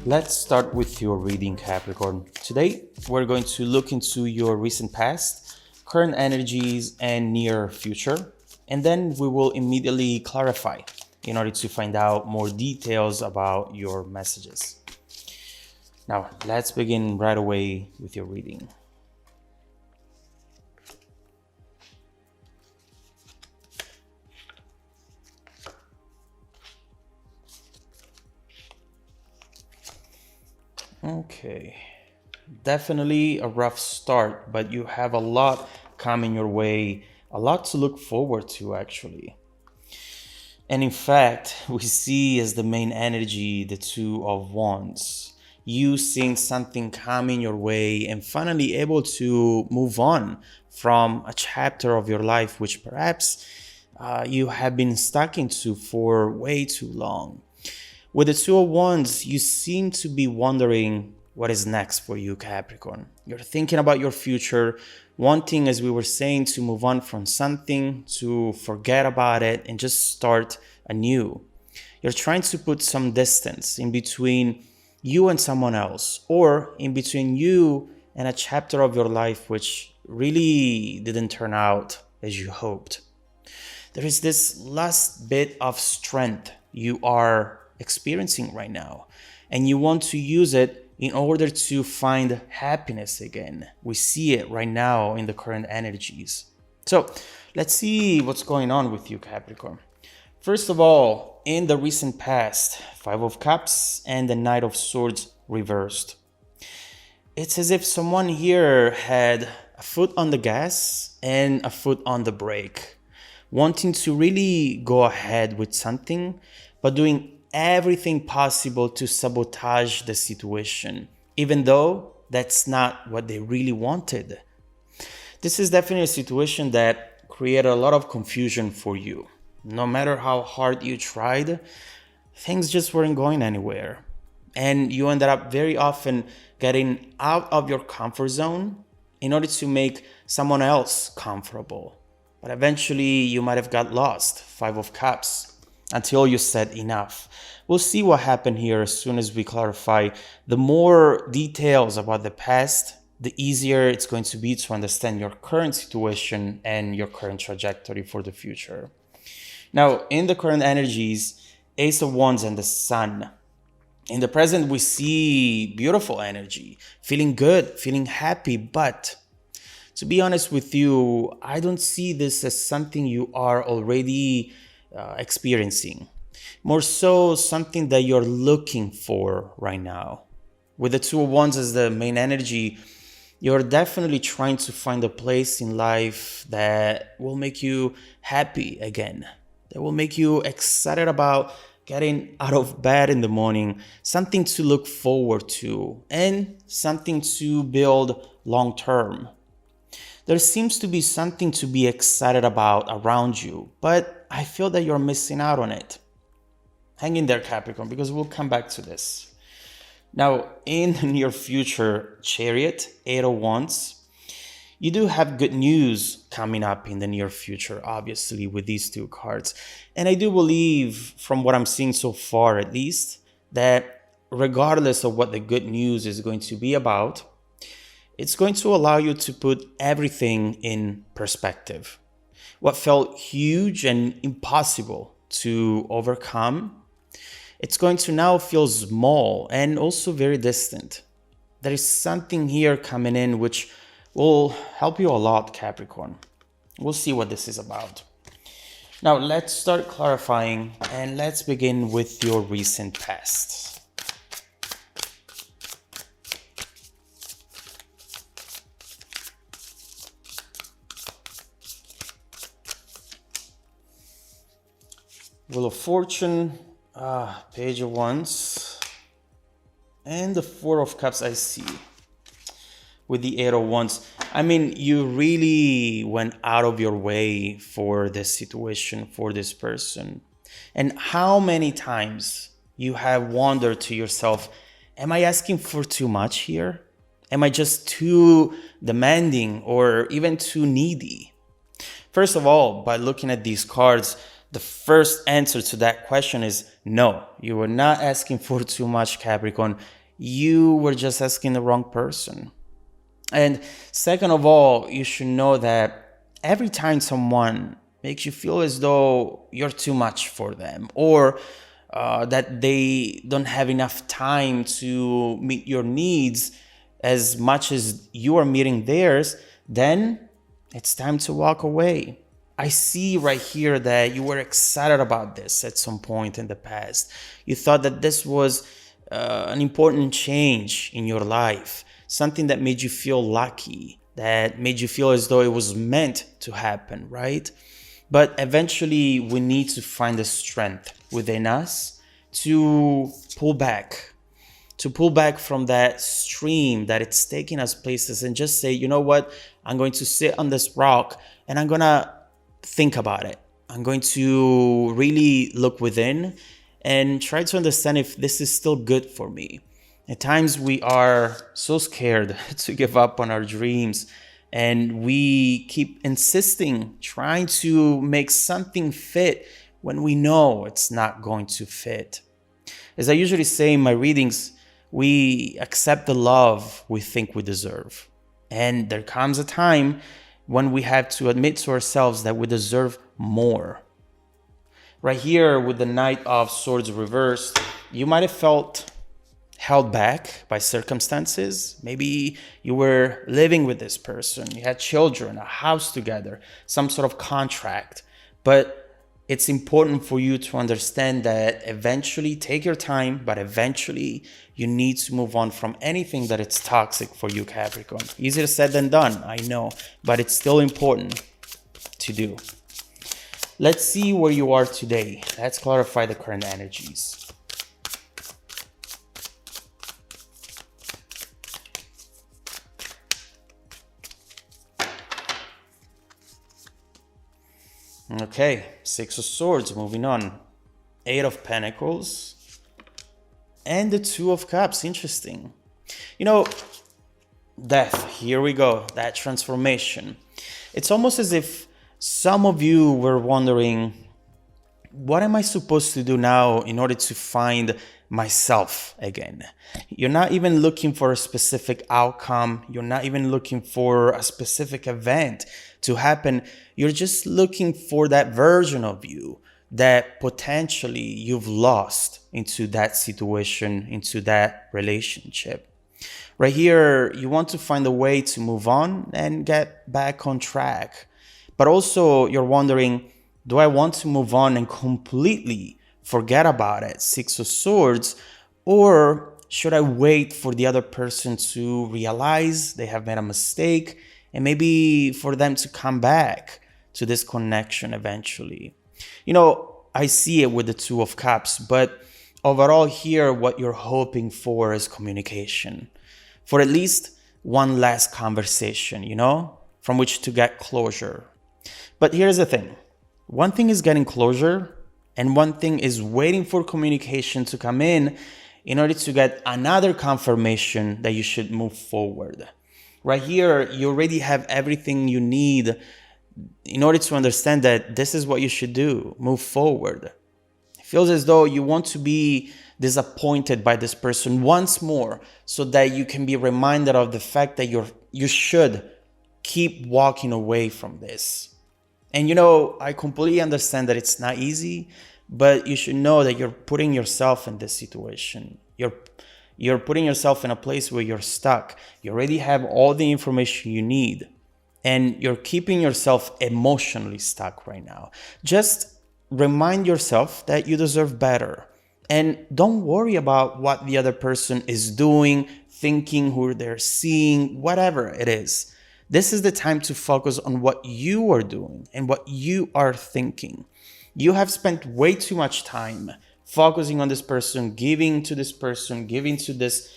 Let's start with your reading, Capricorn. Today, we're going to look into your recent past, current energies, and near future. And then we will immediately clarify in order to find out more details about your messages. Now, let's begin right away with your reading. Okay, definitely a rough start, but you have a lot coming your way, a lot to look forward to actually. And in fact, we see as the main energy the Two of Wands. You seeing something coming your way and finally able to move on from a chapter of your life which perhaps you have been stuck into for way too long. With the Two of Wands, you seem to be wondering what is next for you, Capricorn. You're thinking about your future, wanting, as we were saying, to move on from something, to forget about it, and just start anew. You're trying to put some distance in between you and someone else, or in between you and a chapter of your life which really didn't turn out as you hoped. There is this last bit of strength you are experiencing right now, and you want to use it in order to find happiness again. We see it right now in the current energies. So let's see what's going on with you, Capricorn. First of all, in the recent past, Five of Cups and the Knight of Swords reversed. It's as if someone here had a foot on the gas and a foot on the brake, wanting to really go ahead with something, but doing everything possible to sabotage the situation, even though that's not what they really wanted. This is definitely a situation that created a lot of confusion for you. No matter how hard you tried, things just weren't going anywhere. And you ended up very often getting out of your comfort zone in order to make someone else comfortable. But eventually you might have got lost, Five of Cups, until you said enough. We'll see what happened here as soon as we clarify. The more details about the past, the easier it's going to be to understand your current situation and your current trajectory for the future. Now, in the current energies, Ace of Wands and the Sun. In the present, we see beautiful energy, feeling good, feeling happy, but to be honest with you, I don't see this as something you are already experiencing. More so something that you're looking for right now. With the Two of Wands as the main energy, you're definitely trying to find a place in life that will make you happy again, that will make you excited about getting out of bed in the morning, something to look forward to, and something to build long term. There seems to be something to be excited about around you, but I feel that you're missing out on it. Hang in there, Capricorn, because we'll come back to this. Now, in the near future, Chariot, Eight of Wands, you do have good news coming up in the near future, obviously, with these two cards. And I do believe, from what I'm seeing so far at least, that regardless of what the good news is going to be about, it's going to allow you to put everything in perspective. What felt huge and impossible to overcome, it's going to now feel small and also very distant. There is something here coming in which will help you a lot, Capricorn. We'll see what this is about. Now, let's start clarifying and let's begin with your recent past. Wheel of Fortune, Page of Wands, and the Four of Cups I see. With the Eight of Wands, I mean, you really went out of your way for this situation, for this person. And how many times you have wondered to yourself, am I asking for too much here? Am I just too demanding or even too needy? First of all, by looking at these cards, The first answer to that question is no. You were not asking for too much, Capricorn. You were just asking the wrong person. And second of all, you should know that every time someone makes you feel as though you're too much for them, or that they don't have enough time to meet your needs as much as you are meeting theirs, then it's time to walk away. I see right here that you were excited about this at some point in the past. You thought that this was an important change in your life, something that made you feel lucky, that made you feel as though it was meant to happen, right? But eventually, we need to find the strength within us to pull back, from that stream that it's taking us places, and just say, you know what? I'm going to sit on this rock and I'm going to think about it. I'm going to really look within and try to understand if this is still good for me. At times we are so scared to give up on our dreams, and we keep insisting, trying to make something fit when we know it's not going to fit. As I usually say in my readings, we accept the love we think we deserve. And there comes a time when we have to admit to ourselves that we deserve more. Right here with the Knight of Swords reversed, you might have felt held back by circumstances. Maybe you were living with this person, you had children, a house together, some sort of contract. But it's important for you to understand that eventually, take your time, but eventually you need to move on from anything that is toxic for you, Capricorn. Easier said than done, I know, but it's still important to do. Let's see where you are today. Let's clarify the current energies. Okay, Six of Swords, moving on. Eight of Pentacles and the Two of Cups. Interesting. You know, death, here we go, that transformation. It's almost as if some of you were wondering, what am I supposed to do now in order to find myself again? You're not even looking for a specific outcome. You're not even looking for a specific event to happen. You're just looking for that version of you that potentially you've lost into that situation, into that relationship. Right here, you want to find a way to move on and get back on track. But also you're wondering, do I want to move on and completely forget about it, Six of Swords, or should I wait for the other person to realize they have made a mistake and maybe for them to come back to this connection eventually? You know, I see it with the Two of Cups, but overall here, what you're hoping for is communication, for at least one last conversation, you know, from which to get closure. But here's the thing. One thing is getting closure, and one thing is waiting for communication to come in order to get another confirmation that you should move forward. Right here, you already have everything you need in order to understand that this is what you should do, move forward. It feels as though you want to be disappointed by this person once more so that you can be reminded of the fact that you should keep walking away from this. And you know, I completely understand that it's not easy, but you should know that you're putting yourself in this situation. You're putting yourself in a place where you're stuck. You already have all the information you need, and you're keeping yourself emotionally stuck right now. Just remind yourself that you deserve better. And don't worry about what the other person is doing, thinking, who they're seeing, whatever it is. This is the time to focus on what you are doing and what you are thinking. You have spent way too much time focusing on this person, giving to this person, giving to this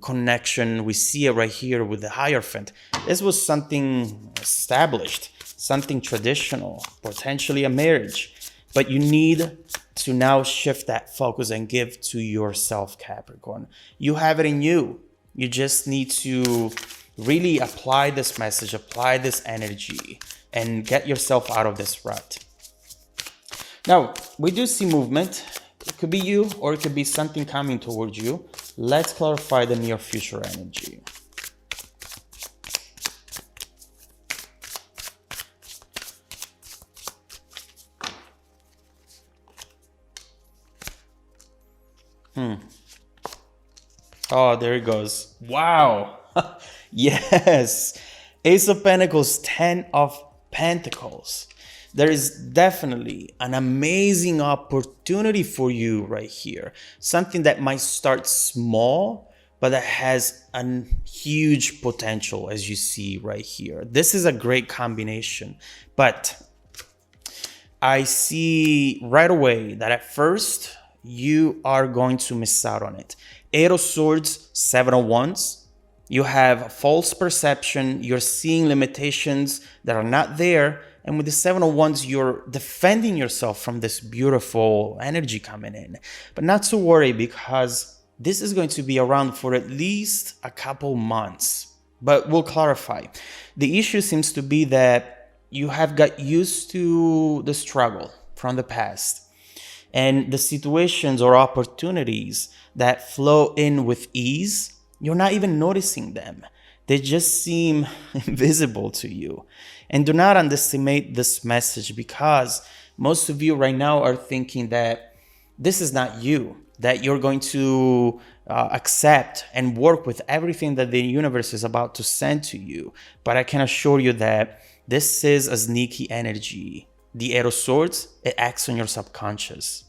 connection. We see it right here with the Hierophant. This was something established, something traditional, potentially a marriage. But you need to now shift that focus and give to yourself, Capricorn. You have it in you. You just need to really apply this message, apply this energy, and get yourself out of this rut. Now, we do see movement. It could be you or it could be something coming towards you. Let's clarify the near future energy. Oh, there it goes. Wow. Yes. Ace of Pentacles, 10 of Pentacles. There is definitely an amazing opportunity for you right here. Something that might start small, but that has a huge potential, as you see right here. This is a great combination, but I see right away that at first you are going to miss out on it. Eight of Swords, Seven of Wands. You have false perception. You're seeing limitations that are not there. And with the Seven of Wands, you're defending yourself from this beautiful energy coming in. But not to worry, because this is going to be around for at least a couple months. But we'll clarify. The issue seems to be that you have got used to the struggle from the past. And the situations or opportunities that flow in with ease, you're not even noticing them. They just seem invisible to you. And do not underestimate this message, because most of you right now are thinking that this is not you, that you're going to accept and work with everything that the universe is about to send to you. But I can assure you that this is a sneaky energy. The Eight of Swords, it acts on your subconscious.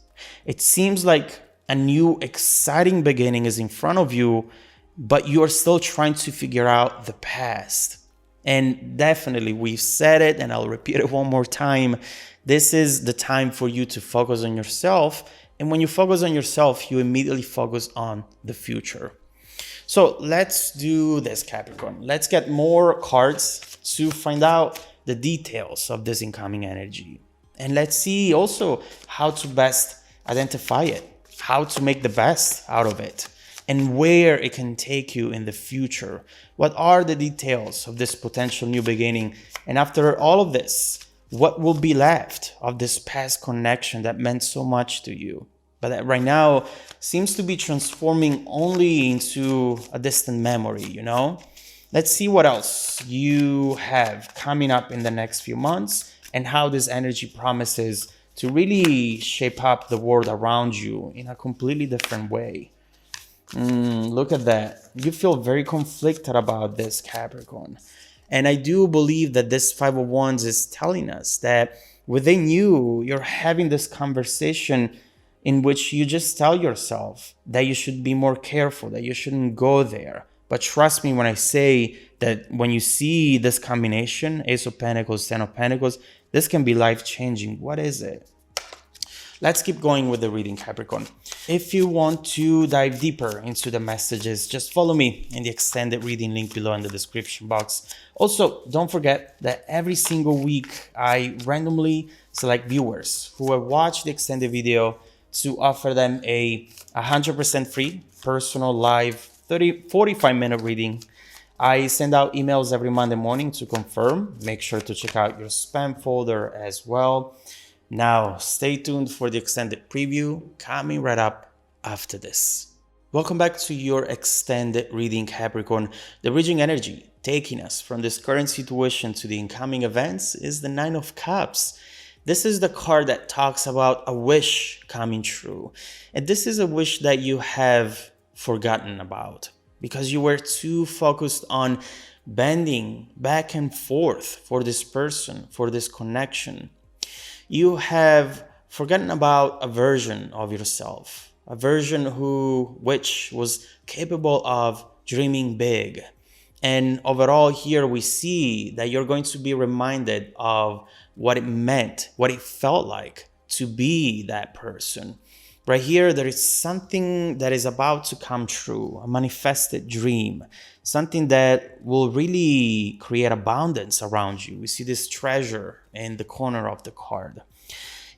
It seems like a new exciting beginning is in front of you, but you're still trying to figure out the past. And definitely, we've said it, and I'll repeat it one more time. This is the time for you to focus on yourself. And when you focus on yourself, you immediately focus on the future. So let's do this, Capricorn. Let's get more cards to find out the details of this incoming energy. And let's see also how to best identify it, how to make the best out of it, and where it can take you in the future. What are the details of this potential new beginning? And after all of this, what will be left of this past connection that meant so much to you, but that right now seems to be transforming only into a distant memory, you know? Let's see what else you have coming up in the next few months and how this energy promises to really shape up the world around you in a completely different way. Look at that. You feel very conflicted about this, Capricorn. And I do believe that this Five of Wands is telling us that within you, you're having this conversation in which you just tell yourself that you should be more careful, that you shouldn't go there. But trust me when I say that when you see this combination, Ace of Pentacles, Ten of Pentacles, this can be life-changing. What is it? Let's keep going with the reading, Capricorn. If you want to dive deeper into the messages, just follow me in the extended reading link below in the description box. Also, don't forget that every single week, I randomly select viewers who have watched the extended video to offer them a 100% free personal live 45-minute reading. I send out emails every Monday morning to confirm. Make sure to check out your spam folder as well. Now, stay tuned for the extended preview coming right up after this. Welcome back to your extended reading, Capricorn. The bridging energy taking us from this current situation to the incoming events is the Nine of Cups. This is the card that talks about a wish coming true. And this is a wish that you have forgotten about because you were too focused on bending back and forth for this person, for this connection. You have forgotten about a version of yourself, a version which was capable of dreaming big. And overall here we see that you're going to be reminded of what it meant, what it felt like to be that person. Right here, there is something that is about to come true, a manifested dream, something that will really create abundance around you. We see this treasure in the corner of the card.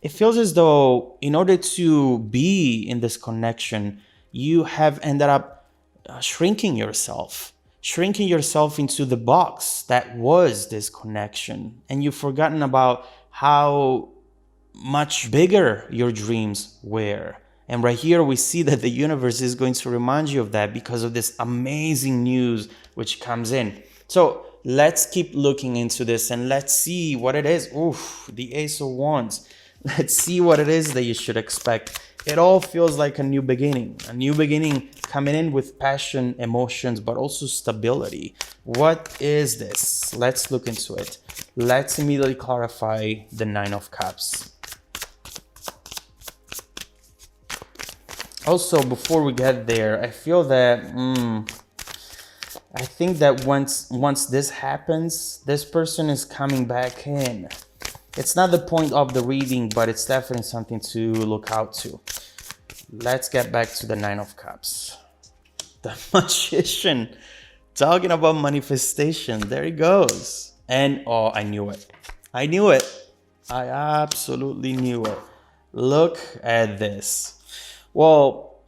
It feels as though in order to be in this connection, you have ended up shrinking yourself into the box that was this connection. And you've forgotten about how much bigger your dreams were. And right here, we see that the universe is going to remind you of that because of this amazing news which comes in. So let's keep looking into this and let's see what it is. Oof, the Ace of Wands. Let's see what it is that you should expect. It all feels like a new beginning coming in with passion, emotions, but also stability. What is this? Let's look into it. Let's immediately clarify the Nine of Cups. Also, before we get there, I feel that I think that once this happens, this person is coming back in. It's not the point of the reading, but it's definitely something to look out to. Let's get back to the Nine of Cups. The Magician, talking about manifestation. There he goes. And oh, I knew it. I knew it. I absolutely knew it. Look at this. Well,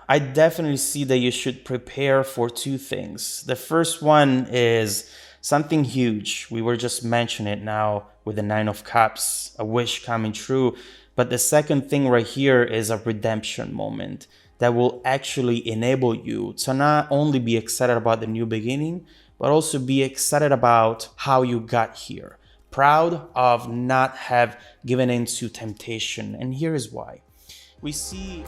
I definitely see that you should prepare for two things. The first one is something huge. We were just mentioning it now with the Nine of Cups, a wish coming true. But the second thing right here is a redemption moment that will actually enable you to not only be excited about the new beginning, but also be excited about how you got here. Proud of not have given in to temptation. And here is why. We see